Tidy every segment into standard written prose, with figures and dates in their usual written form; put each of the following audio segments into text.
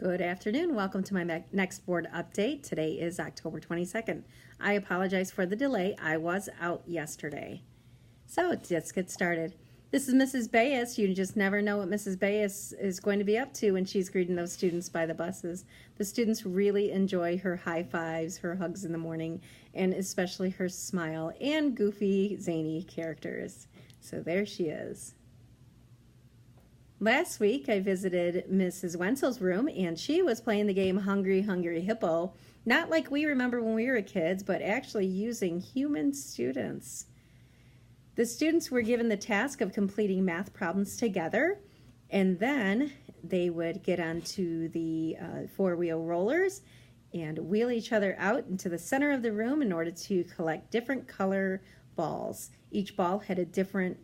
Good afternoon. Welcome to my next board update. Today is October 22nd. I apologize for the delay. I was out yesterday. So let's get started. This is Mrs. Bayes. You just never know what Mrs. Bayes is going to be up to when she's greeting those students by the buses. The students really enjoy her high fives, her hugs in the morning, and especially her smile and goofy, zany characters. So there she is. Last week, I visited Mrs. Wenzel's room, and she was playing the game Hungry, Hungry Hippo, not like we remember when we were kids, but actually using human students. The students were given the task of completing math problems together, and then they would get onto the four-wheel rollers and wheel each other out into the center of the room in order to collect different color balls. Each ball had a different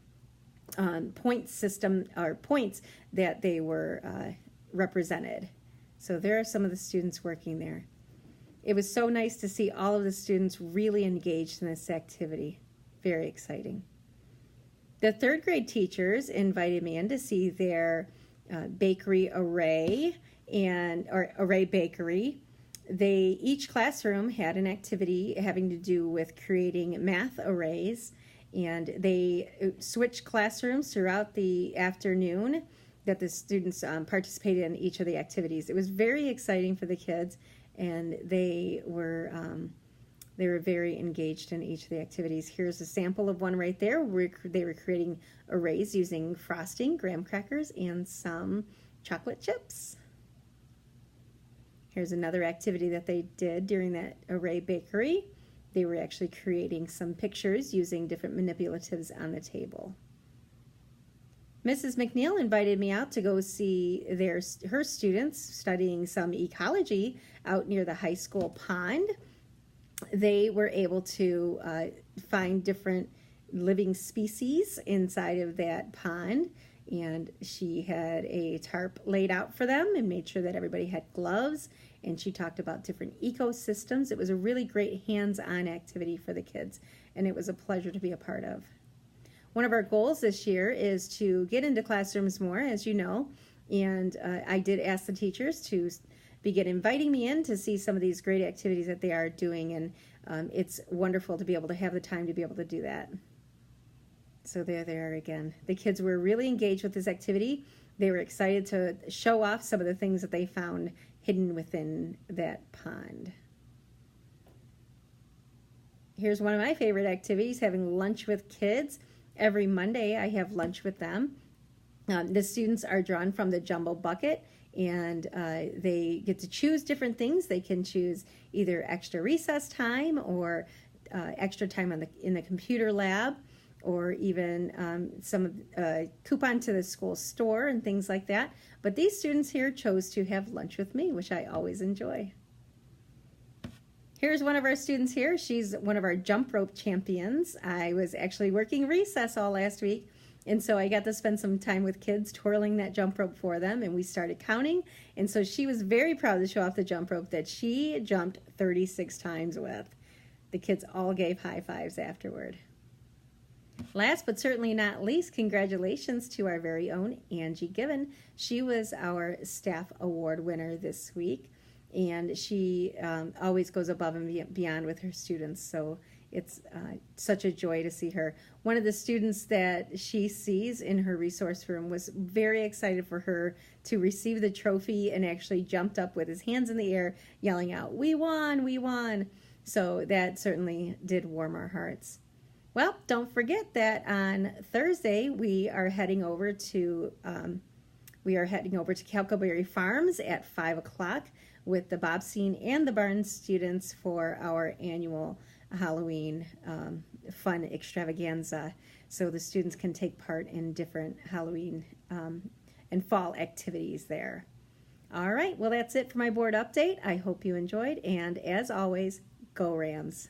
point system or points that they were represented. So there are some of the students working there. It was so nice to see all of the students really engaged in this activity. Very exciting. The third grade teachers invited me in to see their bakery array or array bakery. Each classroom had an activity having to do with creating math arrays, and they switched classrooms throughout the afternoon that the students participated in each of the activities. It was very exciting for the kids, and they were very engaged in each of the activities. Here's a sample of one right there. They were creating arrays using frosting, graham crackers, and some chocolate chips. Here's another activity that they did during that array bakery. They were actually creating some pictures using different manipulatives on the table. Mrs. McNeil invited me out to go see her students studying some ecology out near the high school pond. They were able to find different living species inside of that pond, and she had a tarp laid out for them and made sure that everybody had gloves, and she talked about different ecosystems. It was a really great hands-on activity for the kids, and it was a pleasure to be a part of. One of our goals this year is to get into classrooms more, as you know, and I did ask the teachers to begin inviting me in to see some of these great activities that they are doing, and it's wonderful to be able to have the time to be able to do that. So there they are again. The kids were really engaged with this activity. They were excited to show off some of the things that they found hidden within that pond. Here's one of my favorite activities, having lunch with kids. Every Monday I have lunch with them. The students are drawn from the jumbo bucket, and they get to choose different things. They can choose either extra recess time or extra time in the computer lab, or even some coupon to the school store and things like that. But these students here chose to have lunch with me, which I always enjoy. Here's one of our students here. She's one of our jump rope champions. I was actually working recess all last week, and so I got to spend some time with kids twirling that jump rope for them, and we started counting. And so she was very proud to show off the jump rope that she jumped 36 times with. The kids all gave high fives afterward. Last but certainly not least, congratulations to our very own Angie Given. She was our staff award winner this week, and she always goes above and beyond with her students, so it's such a joy to see her. One of the students that she sees in her resource room was very excited for her to receive the trophy and actually jumped up with his hands in the air, yelling out, "We won, we won." So that certainly did warm our hearts. Well, don't forget that on Thursday we are heading over to Calcoberry Farms at 5 o'clock with the Bobstein and the Barnes students for our annual Halloween fun extravaganza. So the students can take part in different Halloween and fall activities there. All right, well, that's it for my board update. I hope you enjoyed, and as always, go Rams.